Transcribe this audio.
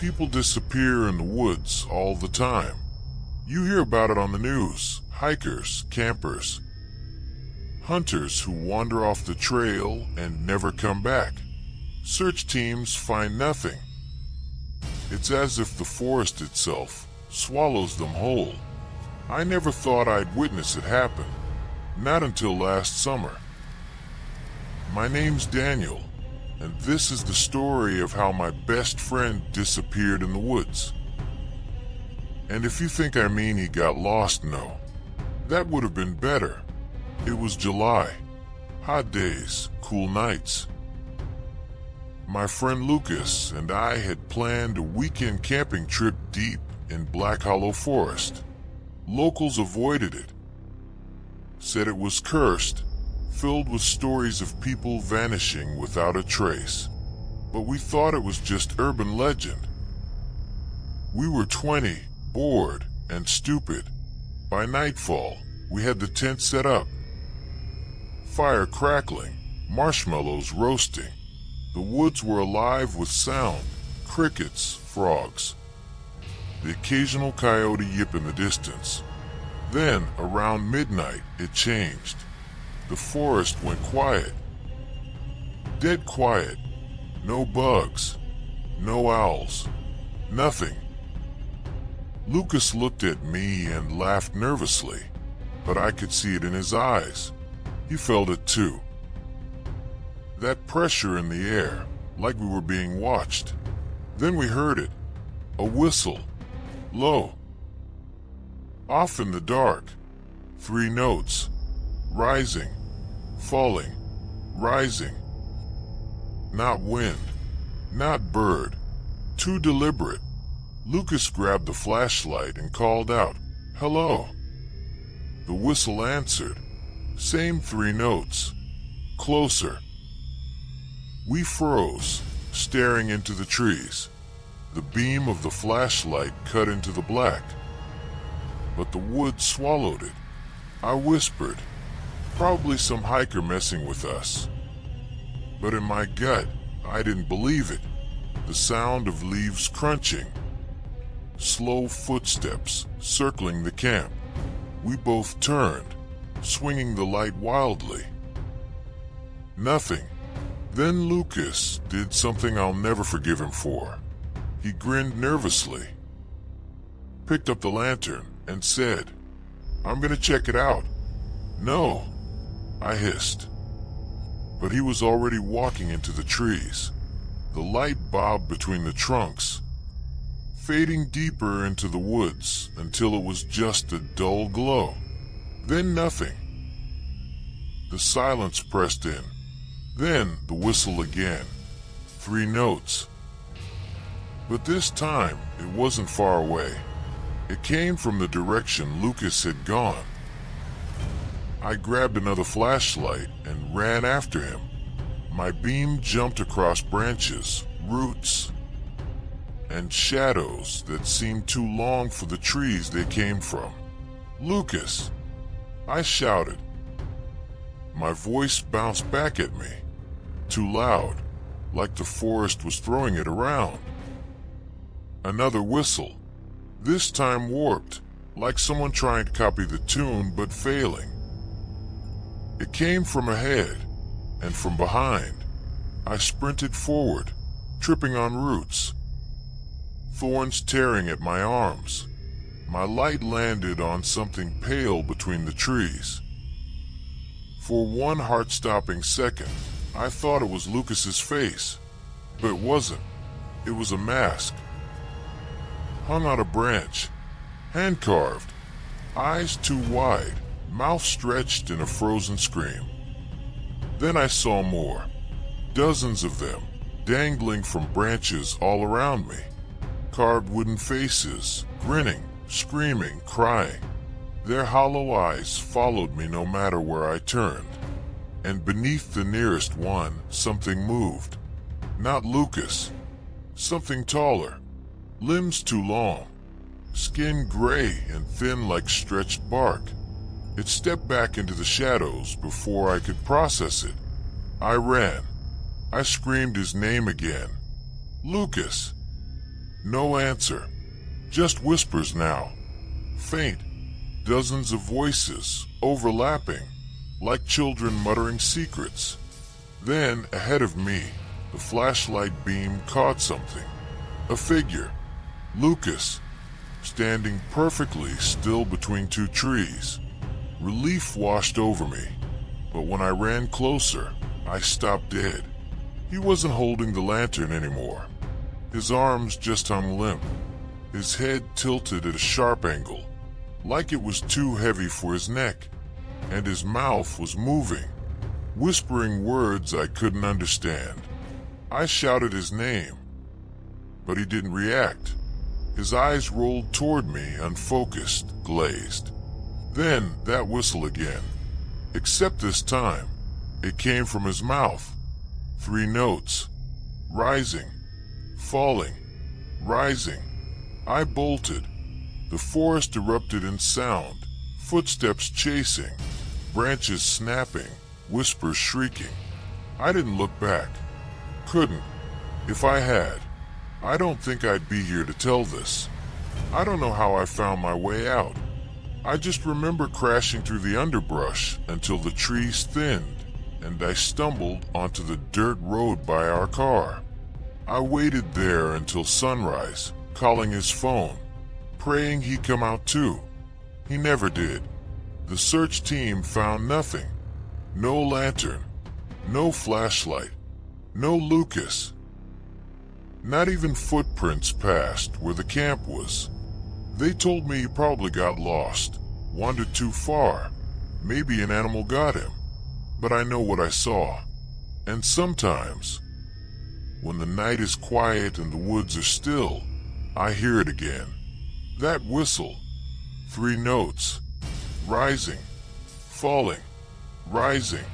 People disappear in the woods all the time. You hear about it on the news. Hikers, campers, hunters who wander off the trail and never come back. Search teams find nothing. It's as if the forest itself swallows them whole. I never thought I'd witness it happen. Not until last summer. My name's Daniel, and this is the story of how my best friend disappeared in the woods. And if you think I mean he got lost, no. That would have been better. It was July. Hot days, cool nights. My friend Lucas and I had planned a weekend camping trip deep in Black Hollow Forest. Locals avoided it. Said it was cursed, filled with stories of people vanishing without a trace. But we thought it was just urban legend. We were 20, bored, and stupid. By nightfall, we had the tent set up. Fire crackling, marshmallows roasting. The woods were alive with sound, crickets, frogs. The occasional coyote yip in the distance. Then, around midnight, it changed. The forest went quiet. Dead quiet. No bugs. No owls. Nothing. Lucas looked at me and laughed nervously, but I could see it in his eyes. He felt it too. That pressure in the air, like we were being watched. Then we heard it. A whistle. Low. Off in the dark. 3 notes. Rising. Falling. Rising. Not wind. Not bird. Too deliberate. Lucas grabbed the flashlight and called out, "Hello." The whistle answered. Same 3 notes. Closer. We froze, staring into the trees. The beam of the flashlight cut into the black. But the woods swallowed it. I whispered, probably some hiker messing with us. But in my gut, I didn't believe it. The sound of leaves crunching. Slow footsteps circling the camp. We both turned, swinging the light wildly. Nothing. Then Lucas did something I'll never forgive him for. He grinned nervously, picked up the lantern, and said, "I'm gonna check it out." "No," I hissed. But he was already walking into the trees. The light bobbed between the trunks, fading deeper into the woods until it was just a dull glow. Then nothing. The silence pressed in. Then the whistle again. 3 notes. But this time, it wasn't far away. It came from the direction Lucas had gone. I grabbed another flashlight and ran after him. My beam jumped across branches, roots, and shadows that seemed too long for the trees they came from. "Lucas!" I shouted. My voice bounced back at me, too loud, like the forest was throwing it around. Another whistle, this time warped, like someone trying to copy the tune but failing. It came from ahead and from behind. I sprinted forward, tripping on roots, thorns tearing at my arms. My light landed on something pale between the trees. For one heart-stopping second, I thought it was Lucas's face, but it wasn't. It was a mask, hung on a branch, hand-carved, eyes too wide, mouth stretched in a frozen scream. Then I saw more, dozens of them, dangling from branches all around me. Carved wooden faces, grinning, screaming, crying. Their hollow eyes followed me no matter where I turned. And beneath the nearest one, something moved. Not Lucas. Something taller. Limbs too long. Skin gray and thin like stretched bark. It stepped back into the shadows before I could process it. I ran. I screamed his name again. "Lucas!" No answer. Just whispers now. Faint. Dozens of voices, overlapping, like children muttering secrets. Then, ahead of me, the flashlight beam caught something. A figure. Lucas, standing perfectly still between two trees. Relief washed over me, but when I ran closer, I stopped dead. He wasn't holding the lantern anymore. His arms just hung limp, his head tilted at a sharp angle, like it was too heavy for his neck, and his mouth was moving, whispering words I couldn't understand. I shouted his name, but he didn't react. His eyes rolled toward me, unfocused, glazed. Then that whistle again, except this time, it came from his mouth. 3 notes, rising, falling, rising. I bolted. The forest erupted in sound, footsteps chasing, branches snapping, whispers shrieking. I didn't look back. Couldn't. If I had, I don't think I'd be here to tell this. I don't know how I found my way out. I just remember crashing through the underbrush until the trees thinned and I stumbled onto the dirt road by our car. I waited there until sunrise, calling his phone, praying he'd come out too. He never did. The search team found nothing. No lantern, no flashlight, no Lucas. Not even footprints passed where the camp was. They told me he probably got lost, wandered too far. Maybe an animal got him. But I know what I saw. And sometimes, when the night is quiet and the woods are still, I hear it again. That whistle. 3 notes. Rising. Falling. Rising.